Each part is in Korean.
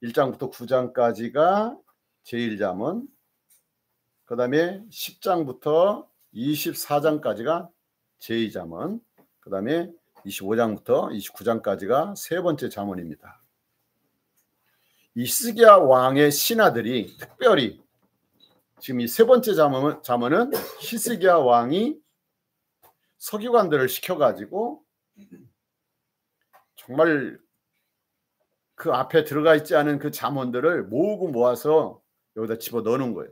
1장부터 9장까지가 제1잠언, 그 다음에 10장부터 24장까지가 제2잠언, 그 다음에 25장부터 29장까지가 세 번째 잠언입니다. 이 히스기야 왕의 신하들이 특별히 지금 이 세 번째 잠언은 히스기야 왕이 서기관들을 시켜가지고 정말 그 앞에 들어가 있지 않은 그 잠언들을 모으고 모아서 여기다 집어넣는 거예요.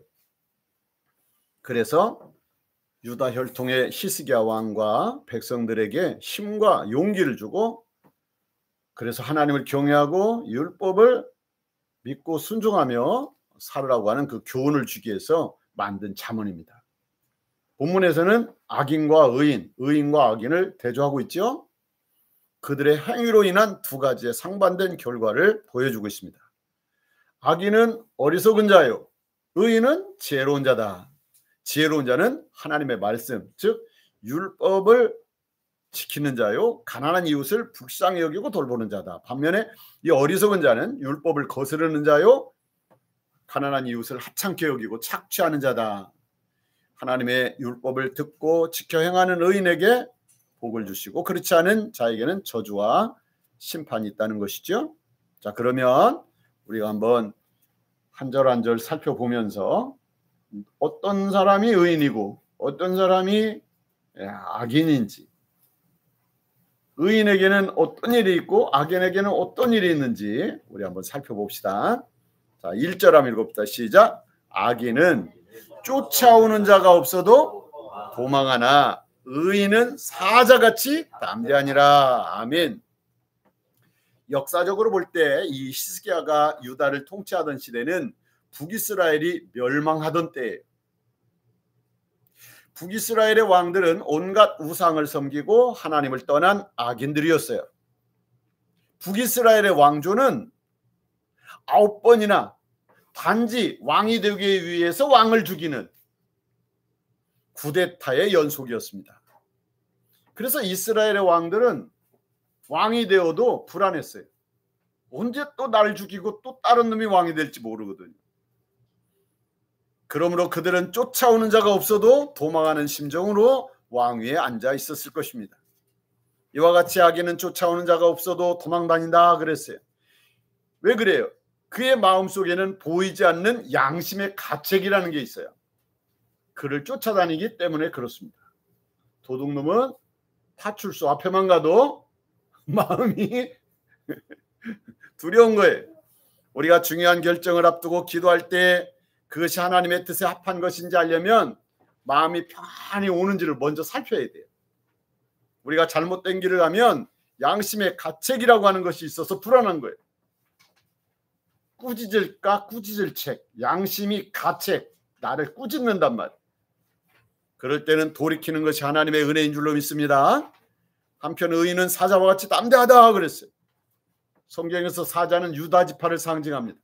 그래서 유다 혈통의 히스기야 왕과 백성들에게 힘과 용기를 주고, 그래서 하나님을 경외하고 율법을 믿고 순종하며 살으라고 하는 그 교훈을 주기 위해서 만든 잠언입니다. 본문에서는 악인과 의인, 의인과 악인을 대조하고 있죠. 그들의 행위로 인한 두 가지의 상반된 결과를 보여주고 있습니다. 악인은 어리석은 자요, 의인은 지혜로운 자다. 지혜로운 자는 하나님의 말씀, 즉 율법을 지키는 자요, 가난한 이웃을 불쌍히 여기고 돌보는 자다. 반면에 이 어리석은 자는 율법을 거스르는 자요, 가난한 이웃을 하찮게 여기고 착취하는 자다. 하나님의 율법을 듣고 지켜 행하는 의인에게 복을 주시고 그렇지 않은 자에게는 저주와 심판이 있다는 것이죠. 자, 그러면 우리가 한번 한 절 한 절 살펴보면서 어떤 사람이 의인이고 어떤 사람이 악인인지, 의인에게는 어떤 일이 있고 악인에게는 어떤 일이 있는지 우리 한번 살펴봅시다. 자, 1절 한번 읽어봅시다. 시작. 악인은 쫓아오는 자가 없어도 도망하나 의인은 사자같이 담대하니라. 아멘. 역사적으로 볼 때 이 히스기야가 유다를 통치하던 시대는 북이스라엘이 멸망하던 때예요. 북이스라엘의 왕들은 온갖 우상을 섬기고 하나님을 떠난 악인들이었어요. 북이스라엘의 왕조는 9번이나 단지 왕이 되기 위해서 왕을 죽이는 쿠데타의 연속이었습니다. 그래서 이스라엘의 왕들은 왕이 되어도 불안했어요. 언제 또 나를 죽이고 또 다른 놈이 왕이 될지 모르거든요. 그러므로 그들은 쫓아오는 자가 없어도 도망하는 심정으로 왕위에 앉아 있었을 것입니다. 이와 같이 악인은 쫓아오는 자가 없어도 도망다닌다 그랬어요. 왜 그래요? 그의 마음속에는 보이지 않는 양심의 가책이라는 게 있어요. 그를 쫓아다니기 때문에 그렇습니다. 도둑놈은 파출소 앞에만 가도 마음이 두려운 거예요. 우리가 중요한 결정을 앞두고 기도할 때 그것이 하나님의 뜻에 합한 것인지 알려면 마음이 편안히 오는지를 먼저 살펴야 돼요. 우리가 잘못된 길을 가면 양심의 가책이라고 하는 것이 있어서 불안한 거예요. 꾸짖을까 꾸짖을 책, 양심이 가책, 나를 꾸짖는단 말이에요. 그럴 때는 돌이키는 것이 하나님의 은혜인 줄로 믿습니다. 한편 의인은 사자와 같이 담대하다 그랬어요. 성경에서 사자는 유다 지파를 상징합니다.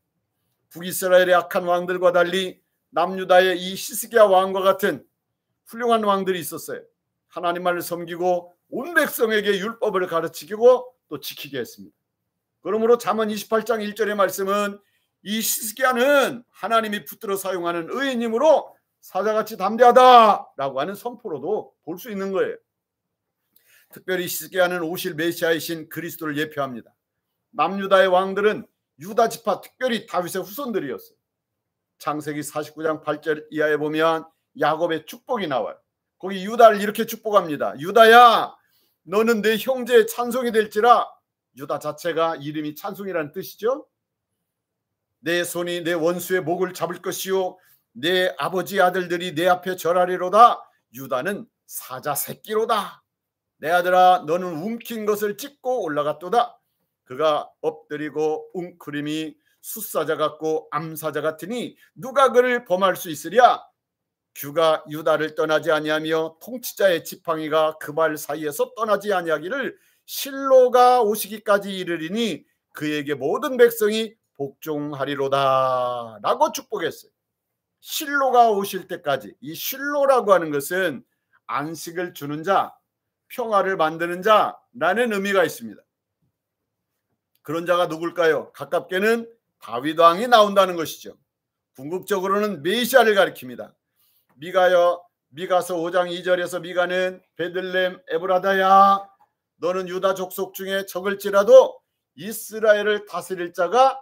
북이스라엘의 악한 왕들과 달리 남유다의 이 히스기야 왕과 같은 훌륭한 왕들이 있었어요. 하나님만을 섬기고 온 백성에게 율법을 가르치고 또 지키게 했습니다. 그러므로 잠언 28장 1절의 말씀은 이 히스기야는 하나님이 붙들어 사용하는 의인이므로 사자같이 담대하다라고 하는 선포로도 볼 수 있는 거예요. 특별히 히스기야는 오실 메시아이신 그리스도를 예표합니다. 남유다의 왕들은 유다 지파, 특별히 다윗의 후손들이었어요. 창세기 49장 8절 이하에 보면 야곱의 축복이 나와요. 거기 유다를 이렇게 축복합니다. 유다야, 너는 내 형제의 찬송이 될지라. 유다 자체가 이름이 찬송이라는 뜻이죠. 내 손이 내 원수의 목을 잡을 것이요 내 아버지 아들들이 내 앞에 절하리로다. 유다는 사자 새끼로다. 내 아들아, 너는 움킨 것을 찢고 올라갔도다. 그가 엎드리고 웅크림이 숫사자 같고 암사자 같으니 누가 그를 범할 수 있으랴. 규가 유다를 떠나지 아니하며 통치자의 지팡이가 그 발 사이에서 떠나지 아니하기를 실로가 오시기까지 이르리니 그에게 모든 백성이 복종하리로다 라고 축복했어요. 실로가 오실 때까지. 이 실로라고 하는 것은 안식을 주는 자, 평화를 만드는 자라는 의미가 있습니다. 그런 자가 누굴까요? 가깝게는 다윗 왕이 나온다는 것이죠. 궁극적으로는 메시아를 가리킵니다. 미가서 5장 2절에서 미가는 베들레헴 에브라다야, 너는 유다 족속 중에 적을지라도 이스라엘을 다스릴 자가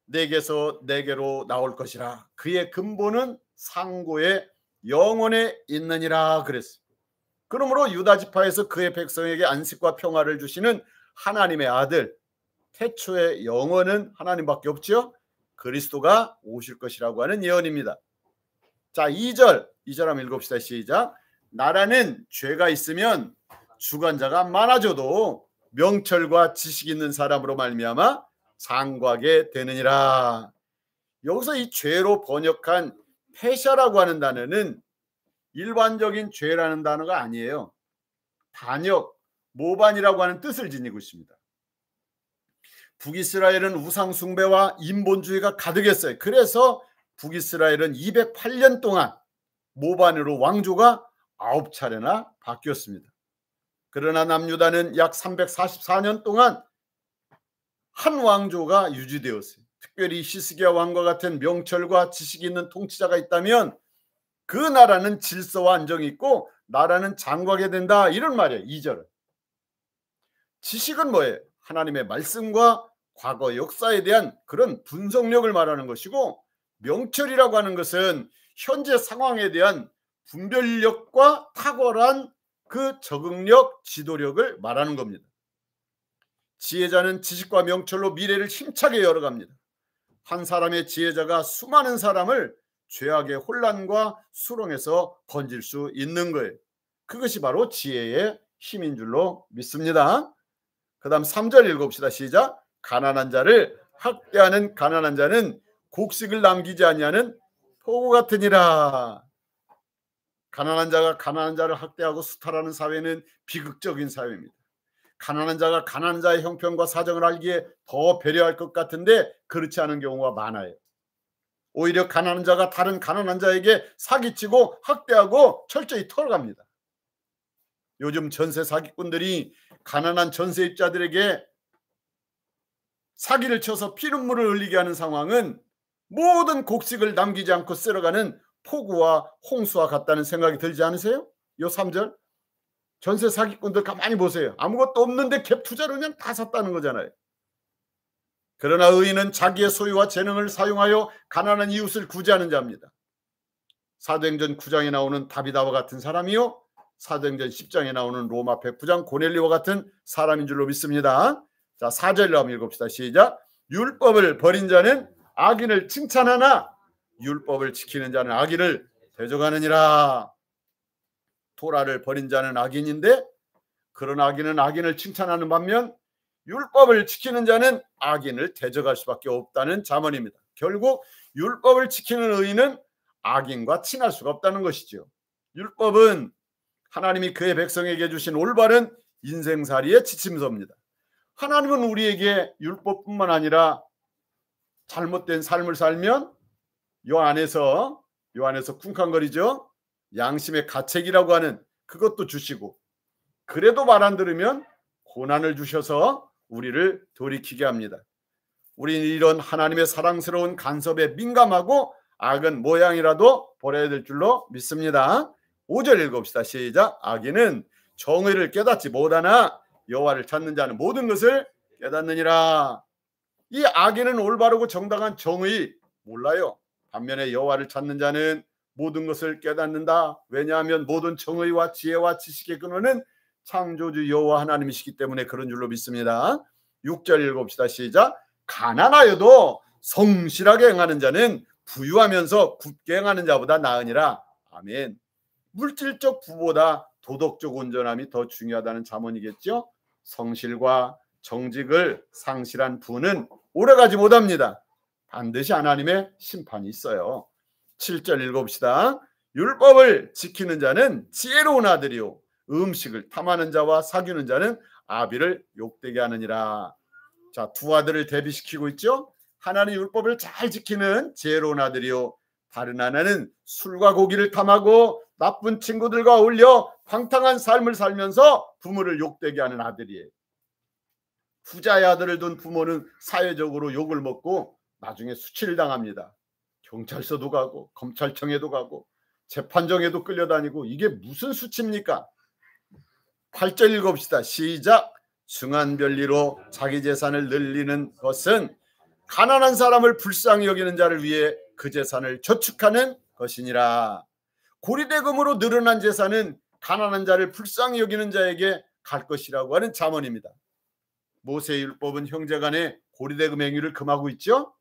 내게서 내게로 나올 것이라. 그의 근본은 상고의 영원에 있느니라 그랬어요. 그러므로 유다 지파에서 그의 백성에게 안식과 평화를 주시는 하나님의 아들, 태초의 영원은 하나님밖에 없죠. 그리스도가 오실 것이라고 하는 예언입니다. 자, 2절 한번 읽읍시다. 시작. 나라는 죄가 있으면 주관자가 많아져도 명철과 지식 있는 사람으로 말미암아 장구하게 되느니라. 여기서 이 죄로 번역한 패샤라고 하는 단어는 일반적인 죄라는 단어가 아니에요. 반역, 모반이라고 하는 뜻을 지니고 있습니다. 북이스라엘은 우상 숭배와 인본주의가 가득했어요. 그래서 북이스라엘은 208년 동안 모반으로 왕조가 9차례나 바뀌었습니다. 그러나 남유다는 약 344년 동안 한 왕조가 유지되었어요. 특별히 히스기야 왕과 같은 명철과 지식이 있는 통치자가 있다면 그 나라는 질서와 안정이 있고 나라는 장구하게 된다, 이런 말이에요. 2절은. 지식은 뭐예요? 하나님의 말씀과 과거 역사에 대한 그런 분석력을 말하는 것이고, 명철이라고 하는 것은 현재 상황에 대한 분별력과 탁월한 그 적응력, 지도력을 말하는 겁니다. 지혜자는 지식과 명철로 미래를 힘차게 열어갑니다. 한 사람의 지혜자가 수많은 사람을 죄악의 혼란과 수렁에서 건질 수 있는 거예요. 그것이 바로 지혜의 힘인 줄로 믿습니다. 그 다음 3절 읽읍시다. 시작. 가난한 자를 학대하는 가난한 자는 곡식을 남기지 아니하는 포구 같으니라. 가난한 자가 가난한 자를 학대하고 수탈하는 사회는 비극적인 사회입니다. 가난한 자가 가난한 자의 형편과 사정을 알기에 더 배려할 것 같은데 그렇지 않은 경우가 많아요. 오히려 가난한 자가 다른 가난한 자에게 사기치고 학대하고 철저히 털어갑니다. 요즘 전세 사기꾼들이 가난한 전세입자들에게 사기를 쳐서 피눈물을 흘리게 하는 상황은 모든 곡식을 남기지 않고 쓸어가는 폭우와 홍수와 같다는 생각이 들지 않으세요? 요 3절. 전세 사기꾼들 가만히 보세요. 아무것도 없는데 갭 투자로 그냥 다 샀다는 거잖아요. 그러나 의인은 자기의 소유와 재능을 사용하여 가난한 이웃을 구제하는 자입니다. 사도행전 9장에 나오는 다비다와 같은 사람이요, 사도행전 10장에 나오는 로마 백부장 고넬료와 같은 사람인 줄로 믿습니다. 자, 4절로 한번 읽읍시다. 시작. 율법을 버린 자는 악인을 칭찬하나 율법을 지키는 자는 악인을 대적하느니라. 토라를 버린 자는 악인인데 그런 악인은 악인을 칭찬하는 반면 율법을 지키는 자는 악인을 대적할 수밖에 없다는 잠언입니다. 결국 율법을 지키는 의인은 악인과 친할 수가 없다는 것이죠. 율법은 하나님이 그의 백성에게 주신 올바른 인생살이의 지침서입니다. 하나님은 우리에게 율법뿐만 아니라 잘못된 삶을 살면 요 안에서 쿵쾅거리죠. 양심의 가책이라고 하는 그것도 주시고, 그래도 말 안 들으면 고난을 주셔서 우리를 돌이키게 합니다. 우리는 이런 하나님의 사랑스러운 간섭에 민감하고 악은 모양이라도 버려야 될 줄로 믿습니다. 5절 읽읍시다. 시작. 악인은 정의를 깨닫지 못하나 여호와를 찾는 자는 모든 것을 깨닫느니라. 이 악인은 올바르고 정당한 정의 몰라요. 반면에 여호와를 찾는 자는 모든 것을 깨닫는다. 왜냐하면 모든 정의와 지혜와 지식의 근원은 창조주 여호와 하나님이시기 때문에 그런 줄로 믿습니다. 6절 읽읍시다. 시작. 가난하여도 성실하게 행하는 자는 부유하면서 굳게 행하는 자보다 나으니라. 아멘. 물질적 부보다 도덕적 온전함이 더 중요하다는 잠언이겠죠. 성실과 정직을 상실한 부는 오래가지 못합니다. 반드시 하나님의 심판이 있어요. 7절 읽어봅시다. 율법을 지키는 자는 지혜로운 아들이요 음식을 탐하는 자와 사귀는 자는 아비를 욕되게 하느니라. 자, 두 아들을 대비시키고 있죠. 하나님 율법을 잘 지키는 지혜로운 아들이요, 다른 하나는 술과 고기를 탐하고 나쁜 친구들과 어울려 방탕한 삶을 살면서 부모를 욕되게 하는 아들이에요. 후자의 아들을 둔 부모는 사회적으로 욕을 먹고 나중에 수치를 당합니다. 경찰서도 가고 검찰청에도 가고 재판정에도 끌려다니고 이게 무슨 수치입니까? 8절 읽어봅시다. 시작. 중한별리로 자기 재산을 늘리는 것은 가난한 사람을 불쌍히 여기는 자를 위해 그 재산을 저축하는 것이니라. 고리대금으로 늘어난 재산은 가난한 자를 불쌍히 여기는 자에게 갈 것이라고 하는 잠언입니다. 모세율법은 형제간에 고리대금 행위를 금하고 있죠.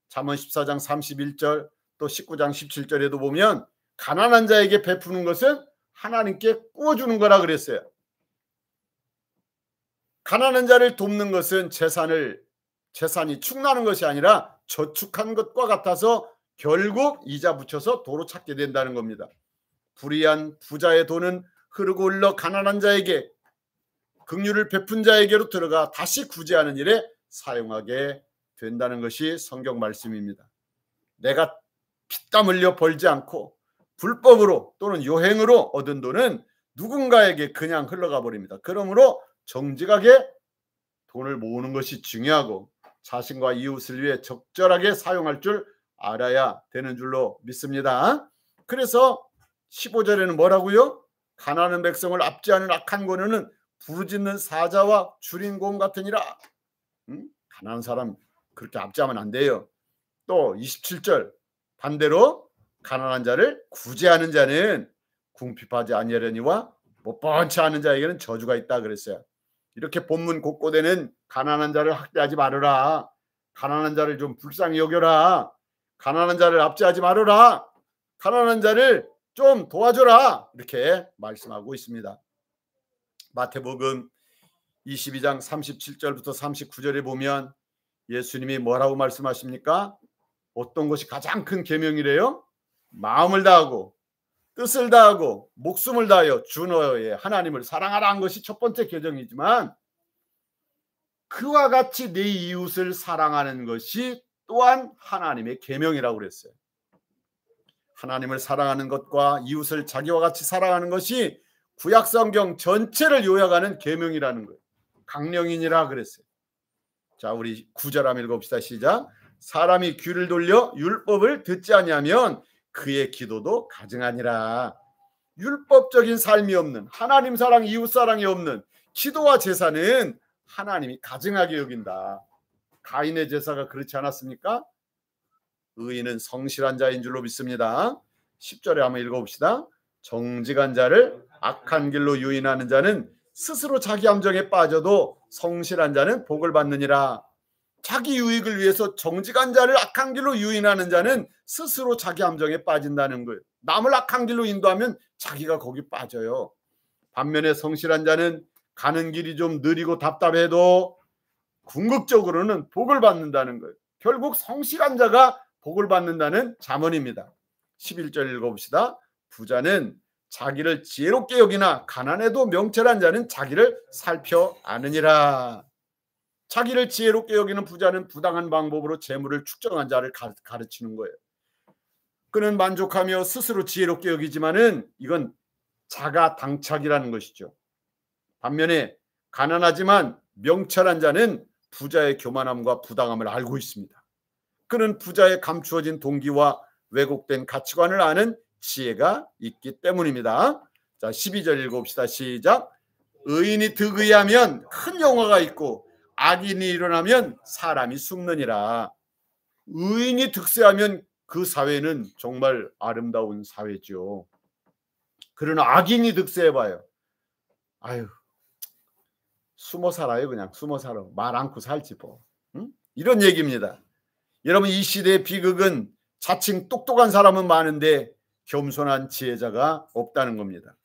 잠언 14장 31절 또 19장 17절에도 보면 가난한 자에게 베푸는 것은 하나님께 구워주는 거라 그랬어요. 가난한 자를 돕는 것은 재산이 축나는 것이 아니라 저축한 것과 같아서 결국 이자 붙여서 도로 찾게 된다는 겁니다. 불의한 부자의 돈은 흐르고 흘러 가난한 자에게, 긍휼을 베푼 자에게로 들어가 다시 구제하는 일에 사용하게 된다는 것이 성경 말씀입니다. 내가 피땀 흘려 벌지 않고 불법으로 또는 요행으로 얻은 돈은 누군가에게 그냥 흘러가 버립니다. 그러므로 정직하게 돈을 모으는 것이 중요하고 자신과 이웃을 위해 적절하게 사용할 줄 알아야 되는 줄로 믿습니다. 그래서 15절에는 뭐라고요? 가난한 백성을 압제하는 악한 권위는 부르짖는 사자와 줄인 곰 같으니라. 가난한 사람 그렇게 압제하면 안 돼요. 또 27절 반대로 가난한 자를 구제하는 자는 궁핍하지 아니하려니와 못 번치 않은 자에게는 저주가 있다 그랬어요. 이렇게 본문 곳곳에는 가난한 자를 학대하지 말아라, 가난한 자를 좀 불쌍히 여겨라, 가난한 자를 압제하지 말아라, 가난한 자를 좀 도와줘라, 이렇게 말씀하고 있습니다. 마태복음 22장 37절부터 39절에 보면 예수님이 뭐라고 말씀하십니까? 어떤 것이 가장 큰 계명이래요? 마음을 다하고 뜻을 다하고 목숨을 다하여 주 너의 하나님을 사랑하라는 것이 첫 번째 계명이지만 그와 같이 네 이웃을 사랑하는 것이 또한 하나님의 계명이라고 그랬어요. 하나님을 사랑하는 것과 이웃을 자기와 같이 사랑하는 것이 구약성경 전체를 요약하는 계명이라는 거예요. 강령이니라 그랬어요. 자, 우리 9절 한번 읽어봅시다. 시작. 사람이 귀를 돌려 율법을 듣지 아니하면 그의 기도도 가증하니라. 율법적인 삶이 없는, 하나님 사랑, 이웃 사랑이 없는 기도와 제사는 하나님이 가증하게 여긴다. 가인의 제사가 그렇지 않았습니까? 의인은 성실한 자인 줄로 믿습니다. 10절에 한번 읽어봅시다. 정직한 자를 악한 길로 유인하는 자는 스스로 자기 함정에 빠져도 성실한 자는 복을 받느니라. 자기 유익을 위해서 정직한 자를 악한 길로 유인하는 자는 스스로 자기 함정에 빠진다는 거예요. 남을 악한 길로 인도하면 자기가 거기 빠져요. 반면에 성실한 자는 가는 길이 좀 느리고 답답해도 궁극적으로는 복을 받는다는 거예요. 결국 성실한 자가 복을 받는다는 잠언입니다. 11절 읽어봅시다. 부자는 자기를 지혜롭게 여기나 가난해도 명철한 자는 자기를 살펴 아느니라. 자기를 지혜롭게 여기는 부자는 부당한 방법으로 재물을 축적한 자를 가르치는 거예요. 그는 만족하며 스스로 지혜롭게 여기지만은 이건 자가당착이라는 것이죠. 반면에 가난하지만 명철한 자는 부자의 교만함과 부당함을 알고 있습니다. 그는 부자의 감추어진 동기와 왜곡된 가치관을 아는 지혜가 있기 때문입니다. 자, 12절 읽어봅시다. 시작. 의인이 득의하면 큰 영화가 있고 악인이 일어나면 사람이 숨느니라. 의인이 득세하면 그 사회는 정말 아름다운 사회죠. 그러나 악인이 득세해봐요. 아유, 숨어 살아요. 그냥 숨어 살아. 말 않고 살지 뭐. 응? 이런 얘기입니다. 여러분, 이 시대의 비극은 자칭 똑똑한 사람은 많은데 겸손한 지혜자가 없다는 겁니다.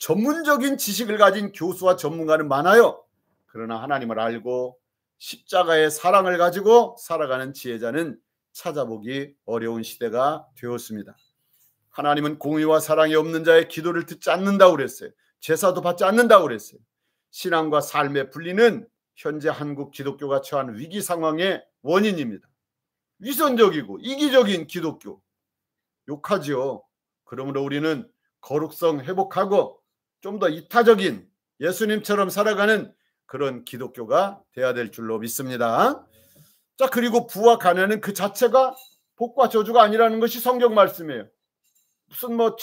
전문적인 지식을 가진 교수와 전문가는 많아요. 그러나 하나님을 알고 십자가의 사랑을 가지고 살아가는 지혜자는 찾아보기 어려운 시대가 되었습니다. 하나님은 공의와 사랑이 없는 자의 기도를 듣지 않는다고 그랬어요. 제사도 받지 않는다고 그랬어요. 신앙과 삶의 분리는 현재 한국 기독교가 처한 위기 상황의 원인입니다. 위선적이고 이기적인 기독교 욕하지요. 그러므로 우리는 거룩성 회복하고 좀 더 이타적인 예수님처럼 살아가는 그런 기독교가 돼야 될 줄로 믿습니다. 자, 그리고 부와 가난은 그 자체가 복과 저주가 아니라는 것이 성경 말씀이에요. 무슨 뭐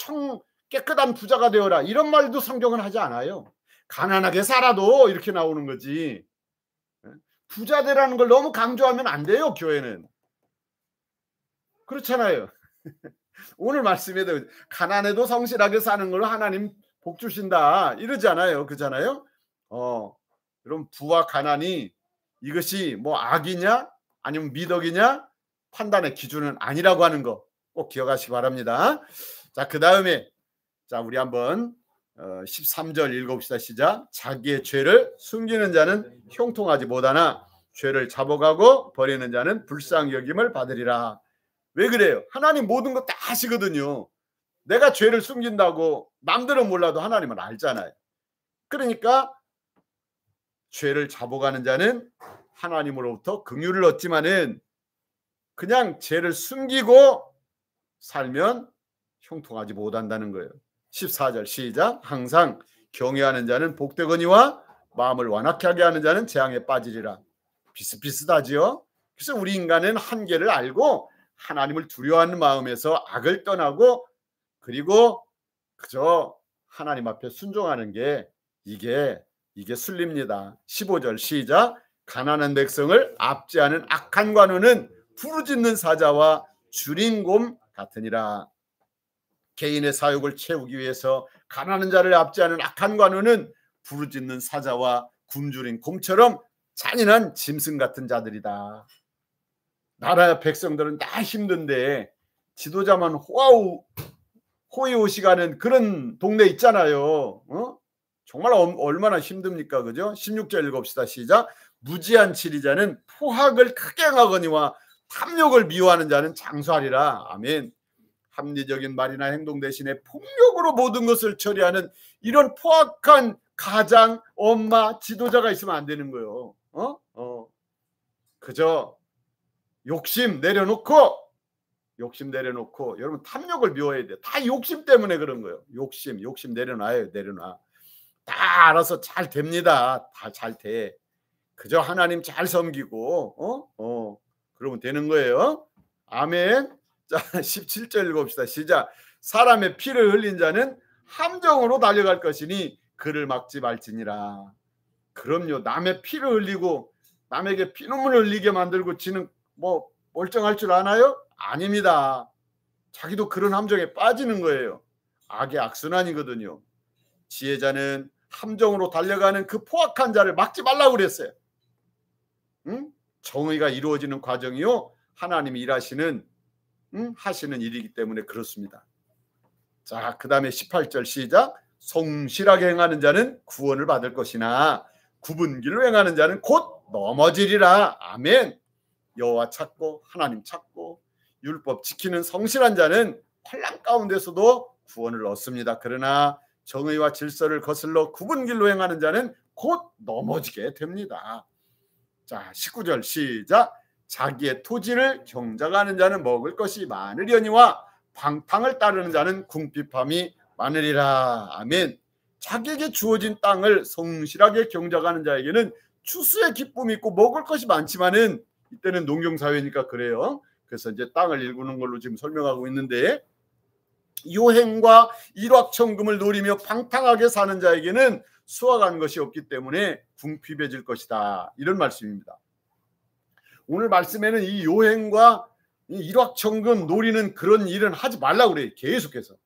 깨끗한 부자가 되어라 이런 말도 성경은 하지 않아요. 가난하게 살아도 이렇게 나오는 거지. 부자 되라는 걸 너무 강조하면 안 돼요. 교회는 그렇잖아요. 오늘 말씀에도 가난해도 성실하게 사는 걸로 하나님 복 주신다 이러잖아요. 그잖아요. 그럼 부와 가난이 이것이 뭐 악이냐 아니면 미덕이냐 판단의 기준은 아니라고 하는 거 꼭 기억하시기 바랍니다. 자, 그 다음에 자, 우리 한번 13절 읽어봅시다. 시작. 자기의 죄를 숨기는 자는 형통하지 못하나 죄를 잡아가고 버리는 자는 불쌍히 여김을 받으리라. 왜 그래요? 하나님 모든 거 다 아시거든요. 내가 죄를 숨긴다고 남들은 몰라도 하나님은 알잖아요. 그러니까 죄를 잡아가는 자는 하나님으로부터 긍휼을 얻지만은 그냥 죄를 숨기고 살면 형통하지 못한다는 거예요. 14절 시작. 항상 경외하는 자는 복되거니와 마음을 완악하게 하게 하는 자는 재앙에 빠지리라. 비슷비슷하지요. 그래서 우리 인간은 한계를 알고 하나님을 두려워하는 마음에서 악을 떠나고 그리고 그저 하나님 앞에 순종하는 게 이게 순리입니다. 15절 시작. 가난한 백성을 압제하는 악한 관원은 부르짖는 사자와 줄인 곰 같으니라. 개인의 사욕을 채우기 위해서 가난한 자를 압제하는 악한 관원은 부르짖는 사자와 굶주린 곰처럼 잔인한 짐승 같은 자들이다. 나라 백성들은 다 힘든데 지도자만 호의호식하는 그런 동네 있잖아요. 정말 얼마나 힘듭니까? 그죠? 16절 읽읍시다. 시작. 무지한 치리자는 포학을 크게 행하거니와 탐욕을 미워하는 자는 장수하리라. 아멘. 합리적인 말이나 행동 대신에 폭력으로 모든 것을 처리하는 이런 포악한 가장, 엄마, 지도자가 있으면 안 되는 거예요. 그저 욕심 내려놓고 여러분 탐욕을 미워해야 돼요. 다 욕심 때문에 그런 거예요. 욕심 내려놔요. 다 알아서 잘 됩니다. 다 잘 돼. 그저 하나님 잘 섬기고 그러면 되는 거예요. 아멘. 자, 17절 읽읍시다. 시작. 사람의 피를 흘린 자는 함정으로 달려갈 것이니 그를 막지 말지니라. 그럼요. 남의 피를 흘리고 남에게 피눈물을 흘리게 만들고 지는 뭐 멀쩡할 줄 아나요? 아닙니다. 자기도 그런 함정에 빠지는 거예요. 악의 악순환이거든요. 지혜자는 함정으로 달려가는 그 포악한 자를 막지 말라고 그랬어요. 정의가 이루어지는 과정이요. 하나님이 일하시는 하시는 일이기 때문에 그렇습니다. 자, 그 다음에 18절 시작. 성실하게 행하는 자는 구원을 받을 것이나 굽은 길로 행하는 자는 곧 넘어지리라. 아멘. 여호와 찾고 하나님 찾고 율법 지키는 성실한 자는 환난 가운데서도 구원을 얻습니다. 그러나 정의와 질서를 거슬러 굽은 길로 행하는 자는 곧 넘어지게 됩니다. 자, 19절 시작. 자기의 토지를 경작하는 자는 먹을 것이 많으려니와 방탕을 따르는 자는 궁핍함이 많으리라. 아멘. 자기에게 주어진 땅을 성실하게 경작하는 자에게는 추수의 기쁨이 있고 먹을 것이 많지만은 이때는 농경사회니까 그래요. 그래서 이제 땅을 일구는 걸로 지금 설명하고 있는데 요행과 일확천금을 노리며 방탕하게 사는 자에게는 수확한 것이 없기 때문에 궁핍해질 것이다. 이런 말씀입니다. 오늘 말씀에는 이 요행과 이 일확천금 노리는 그런 일은 하지 말라고 그래요. 계속해서.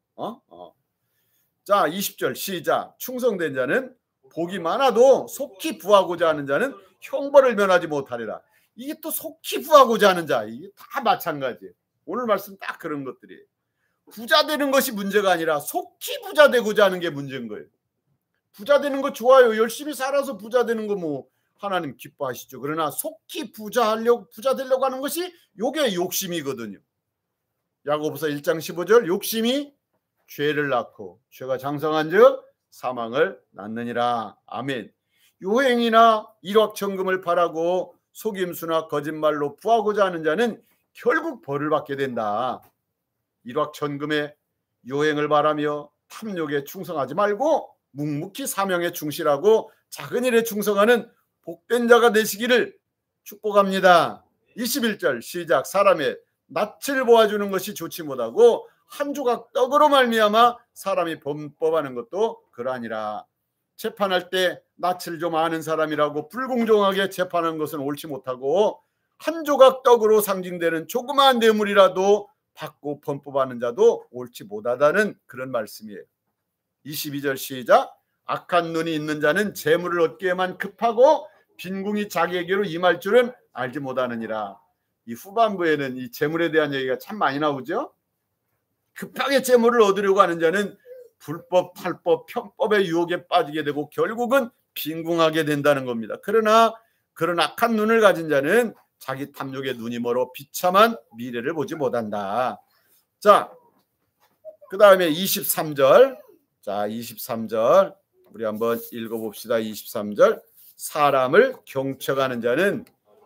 자, 20절 시작. 충성된 자는 복이 많아도 속히 부하고자 하는 자는 형벌을 면하지 못하리라. 이게 또 속히 부하고자 하는 자, 이게 다 마찬가지예요. 오늘 말씀 딱 그런 것들이에요. 부자 되는 것이 문제가 아니라 속히 부자 되고자 하는 게 문제인 거예요. 부자 되는 거 좋아요. 열심히 살아서 부자 되는 거 뭐 하나님 기뻐하시죠. 그러나 속히 부자 되려고 하는 것이 요게 욕심이거든요. 야고보서 1장 15절 욕심이 죄를 낳고 죄가 장성한즉 사망을 낳느니라. 아멘. 요행이나 일확천금을 바라고 속임수나 거짓말로 부하고자 하는 자는 결국 벌을 받게 된다. 일확천금에 요행을 바라며 탐욕에 충성하지 말고 묵묵히 사명에 충실하고 작은 일에 충성하는 복된 자가 되시기를 축복합니다. 21절 시작. 사람의 낯을 보아주는 것이 좋지 못하고 한 조각 떡으로 말미암아 사람이 범법하는 것도 그러하니라. 재판할 때 낯을 좀 아는 사람이라고 불공정하게 재판하는 것은 옳지 못하고 한 조각 떡으로 상징되는 조그마한 뇌물이라도 받고 범법하는 자도 옳지 못하다는 그런 말씀이에요. 22절 시작. 악한 눈이 있는 자는 재물을 얻기에만 급하고 빈궁이 자기에게로 임할 줄은 알지 못하느니라. 이 후반부에는 이 재물에 대한 얘기가 참 많이 나오죠. 급하게 재물을 얻으려고 하는 자는 불법, 탈법, 편법의 유혹에 빠지게 되고 결국은 빈궁하게 된다는 겁니다. 그러나 그런 악한 눈을 가진 자는 자기 탐욕에 눈이 멀어 비참한 미래를 보지 못한다. 자, 그 다음에 23절. 자, 23절 우리 한번 읽어봅시다. 23절. 사람을 경척하는 자는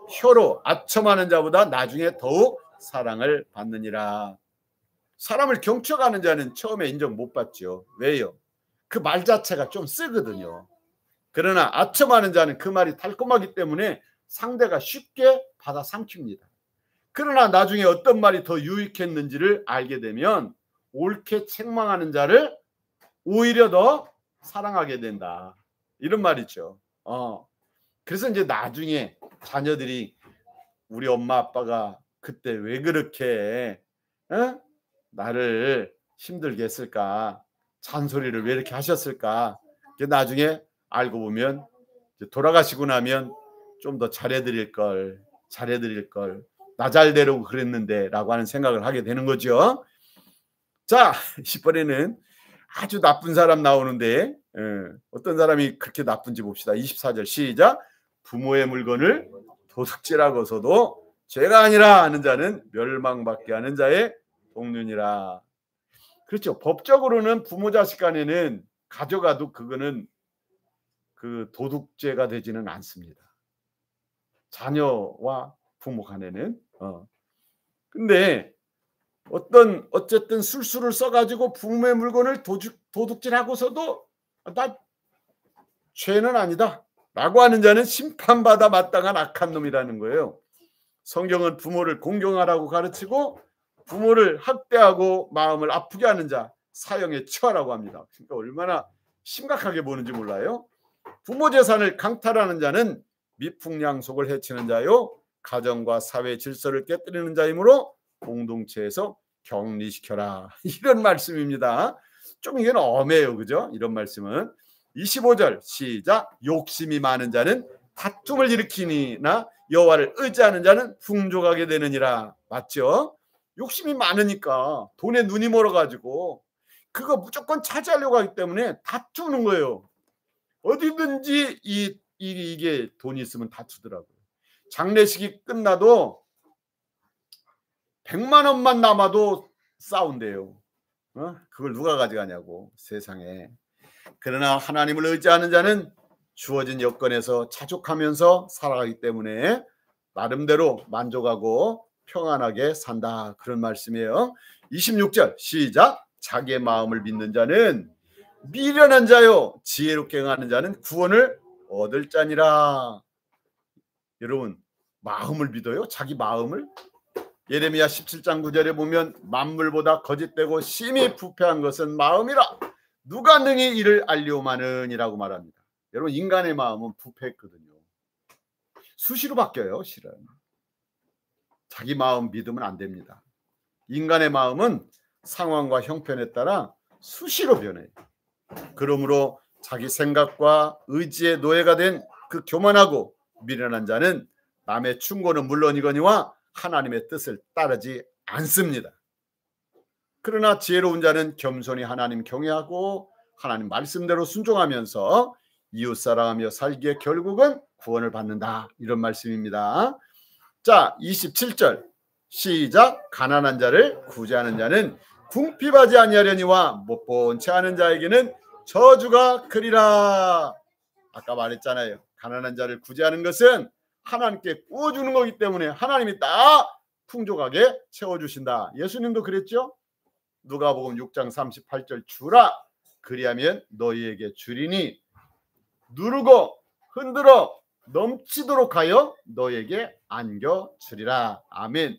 혀로 아첨하는 자보다 나중에 더욱 사랑을 받느니라. 사람을 경척하는 자는 처음에 인정 못 받죠. 왜요? 그 말 자체가 좀 쓰거든요. 그러나 아첨하는 자는 그 말이 달콤하기 때문에 상대가 쉽게 받아 삼킵니다. 그러나 나중에 어떤 말이 더 유익했는지를 알게 되면 옳게 책망하는 자를 오히려 더 사랑하게 된다. 이런 말이죠. 그래서 이제 나중에 자녀들이 우리 엄마 아빠가 그때 왜 그렇게 나를 힘들게 했을까? 잔소리를 왜 이렇게 하셨을까? 나중에 알고 보면 돌아가시고 나면 좀 더 잘해드릴 걸, 나 잘 되려고 그랬는데 라고 하는 생각을 하게 되는 거죠. 자, 이번에는 아주 나쁜 사람 나오는데 어떤 사람이 그렇게 나쁜지 봅시다. 24절 시작. 부모의 물건을 도둑질하고서도 죄가 아니라 하는 자는 멸망받게 하는 자의 동륜이라. 그렇죠. 법적으로는 부모 자식 간에는 가져가도 그거는 그 도둑죄가 되지는 않습니다. 자녀와 부모 간에는. 근데 어쨌든 술수를 써가지고 부모의 물건을 도둑질하고서도 나 죄는 아니다 라고 하는 자는 심판받아 마땅한 악한 놈이라는 거예요. 성경은 부모를 공경하라고 가르치고 부모를 학대하고 마음을 아프게 하는 자 사형에 처하라고 합니다. 그러니까 얼마나 심각하게 보는지 몰라요. 부모 재산을 강탈하는 자는 미풍양속을 해치는 자요 가정과 사회 질서를 깨뜨리는 자이므로 공동체에서 격리시켜라. 이런 말씀입니다. 좀 이게 엄해요. 그죠? 이런 말씀은. 25절 시작. 욕심이 많은 자는 다툼을 일으키니나 여호와를 의지하는 자는 풍족하게 되느니라. 맞죠? 욕심이 많으니까 돈에 눈이 멀어가지고 그거 무조건 차지하려고 하기 때문에 다투는 거예요. 어디든지 이게 돈이 있으면 다투더라고요. 장례식이 끝나도 100만 원만 남아도 싸운대요. 그걸 누가 가져가냐고 세상에. 그러나 하나님을 의지하는 자는 주어진 여건에서 자족하면서 살아가기 때문에 나름대로 만족하고 평안하게 산다. 그런 말씀이에요. 26절 시작. 자기의 마음을 믿는 자는 미련한 자요 지혜롭게 행하는 자는 구원을 얻을 자니라. 여러분 마음을 믿어요? 자기 마음을? 예레미야 17장 9절에 보면 만물보다 거짓되고 심히 부패한 것은 마음이라 누가 능히 이를 알리오마는이라고 말합니다. 여러분 인간의 마음은 부패했거든요. 수시로 바뀌어요. 실은 자기 마음 믿으면 안 됩니다. 인간의 마음은 상황과 형편에 따라 수시로 변해요. 그러므로 자기 생각과 의지의 노예가 된 그 교만하고 미련한 자는 남의 충고는 물론이거니와 하나님의 뜻을 따르지 않습니다. 그러나 지혜로운 자는 겸손히 하나님 경외하고 하나님 말씀대로 순종하면서 이웃사랑하며 살기에 결국은 구원을 받는다. 이런 말씀입니다. 자, 27절 시작. 가난한 자를 구제하는 자는 궁핍하지 아니하려니와 못본치 않은 자에게는 저주가 크리라. 아까 말했잖아요. 가난한 자를 구제하는 것은 하나님께 구워주는 거기 때문에 하나님이 다 풍족하게 채워주신다. 예수님도 그랬죠. 누가복음 6장 38절 주라 그리하면 너희에게 주리니 누르고 흔들어 넘치도록 하여 너에게 안겨주리라. 아멘.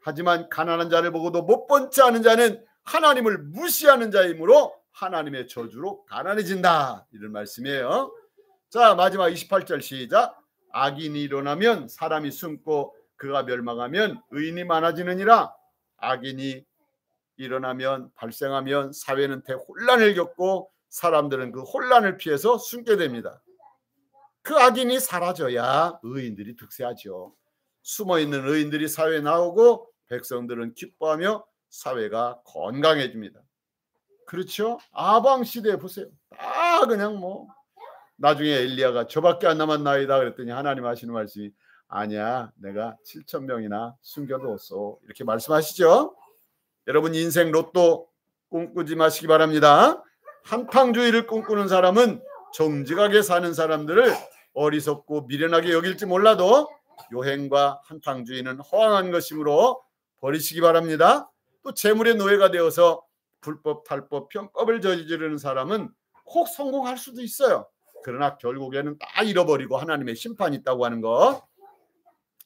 하지만 가난한 자를 보고도 못 본 채 하는 자는 하나님을 무시하는 자이므로 하나님의 저주로 가난해진다. 이런 말씀이에요. 자, 마지막 28절 시작. 악인이 일어나면 사람이 숨고 그가 멸망하면 의인이 많아지느니라. 악인이 일어나면 발생하면 사회는 대혼란을 겪고 사람들은 그 혼란을 피해서 숨게 됩니다. 그 악인이 사라져야 의인들이 득세하죠. 숨어있는 의인들이 사회에 나오고 백성들은 기뻐하며 사회가 건강해집니다. 그렇죠? 아방 시대에 보세요. 다 그냥 뭐 나중에 엘리야가 저밖에 안 남았나이다 그랬더니 하나님 하시는 말씀이 아니야, 내가 7,000명이나 숨겨뒀어, 이렇게 말씀하시죠. 여러분, 인생 로또 꿈꾸지 마시기 바랍니다. 한탕주의를 꿈꾸는 사람은 정직하게 사는 사람들을 어리석고 미련하게 여길지 몰라도 요행과 한탕주의는 허황한 것이므로 버리시기 바랍니다. 또 재물의 노예가 되어서 불법, 탈법, 편법을 저지르는 사람은 혹 성공할 수도 있어요. 그러나 결국에는 다 잃어버리고 하나님의 심판이 있다고 하는 것.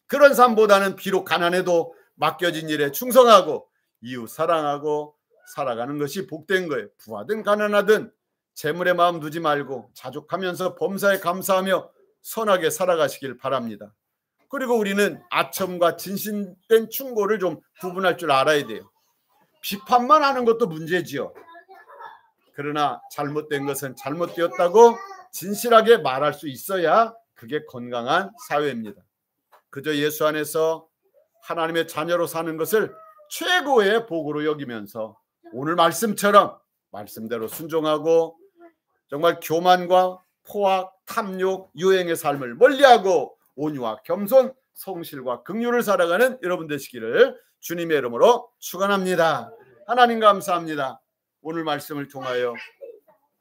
그런 삶보다는 비록 가난해도 맡겨진 일에 충성하고 이웃 사랑하고 살아가는 것이 복된 거예요. 부하든 가난하든 재물에 마음 두지 말고 자족하면서 범사에 감사하며 선하게 살아가시길 바랍니다. 그리고 우리는 아첨과 진실된 충고를 좀 구분할 줄 알아야 돼요. 비판만 하는 것도 문제지요. 그러나 잘못된 것은 잘못되었다고 진실하게 말할 수 있어야 그게 건강한 사회입니다. 그저 예수 안에서 하나님의 자녀로 사는 것을 최고의 복으로 여기면서 오늘 말씀처럼 말씀대로 순종하고 정말 교만과 포악, 탐욕, 유행의 삶을 멀리하고 온유와 겸손, 성실과 긍휼을 살아가는 여러분 되시기를 주님의 이름으로 축원합니다. 하나님 감사합니다. 오늘 말씀을 통하여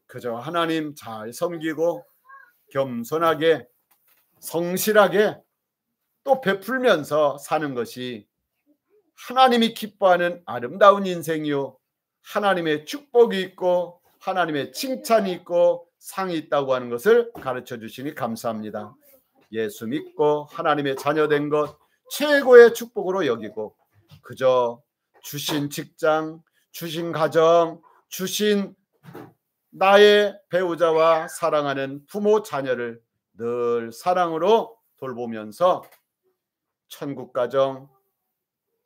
그저 하나님 잘 섬기고 겸손하게 성실하게 또 베풀면서 사는 것이 하나님이 기뻐하는 아름다운 인생이요, 하나님의 축복이 있고 하나님의 칭찬이 있고 상이 있다고 하는 것을 가르쳐 주시니 감사합니다. 예수 믿고 하나님의 자녀된 것 최고의 축복으로 여기고 그저 주신 직장, 주신 가정, 주신 나의 배우자와 사랑하는 부모 자녀를 늘 사랑으로 돌보면서 천국 가정,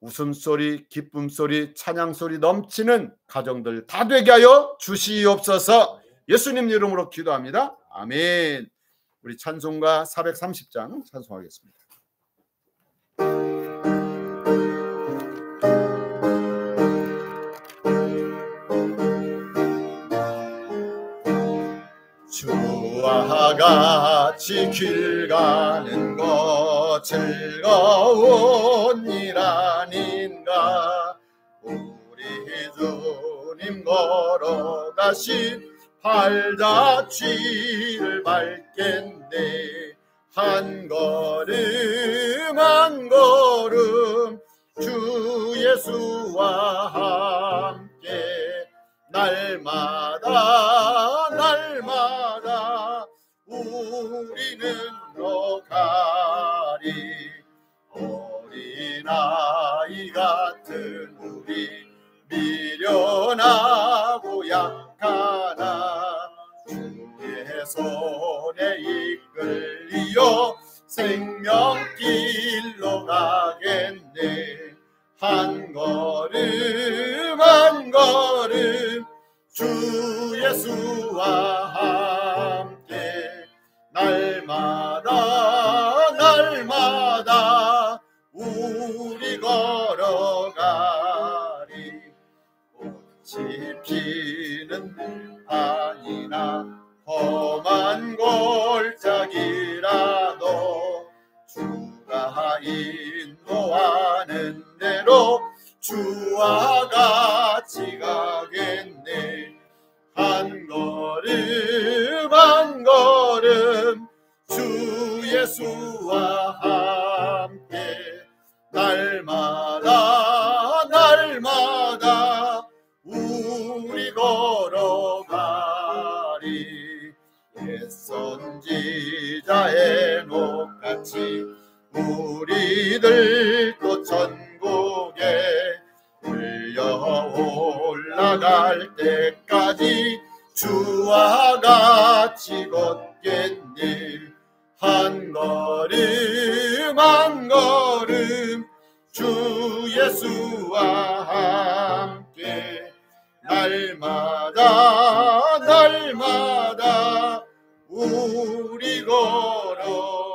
웃음소리, 기쁨소리, 찬양소리 넘치는 가정들 다 되게 하여 주시옵소서. 예수님 이름으로 기도합니다. 아멘. 우리 찬송가 430장 찬송하겠습니다. 주와 같이 길 가는 것 즐거운 일 아닌가. 우리 주님 걸어가신 발자취를 밟겠네. 한 걸음 한 걸음 주 예수와 함께 날마다 날마다 우리는 너가리. 어린아이 같은 우리 미련하고 약하나 주의 손에 이끌리어 생명길로 가겠네. 한 걸음 한 걸음 주 예수와 함께 날마다 날마다 우리 걸어가리. 꽃이 피는 들판이나 험한 골짜기라도 주가 인도하는 대로 주와 같이 가겠네. 한 걸음 한 걸음 주 예수와 함께 날마다 날마다 우리 걸어가리. 옛선지 의자에 녹같이 우리들도 천국에 흘려 올라갈 때까지 주와 같이 걷겠니. 한 걸음 한 걸음 주 예수와 함께 날마다 날마다 우리 걸어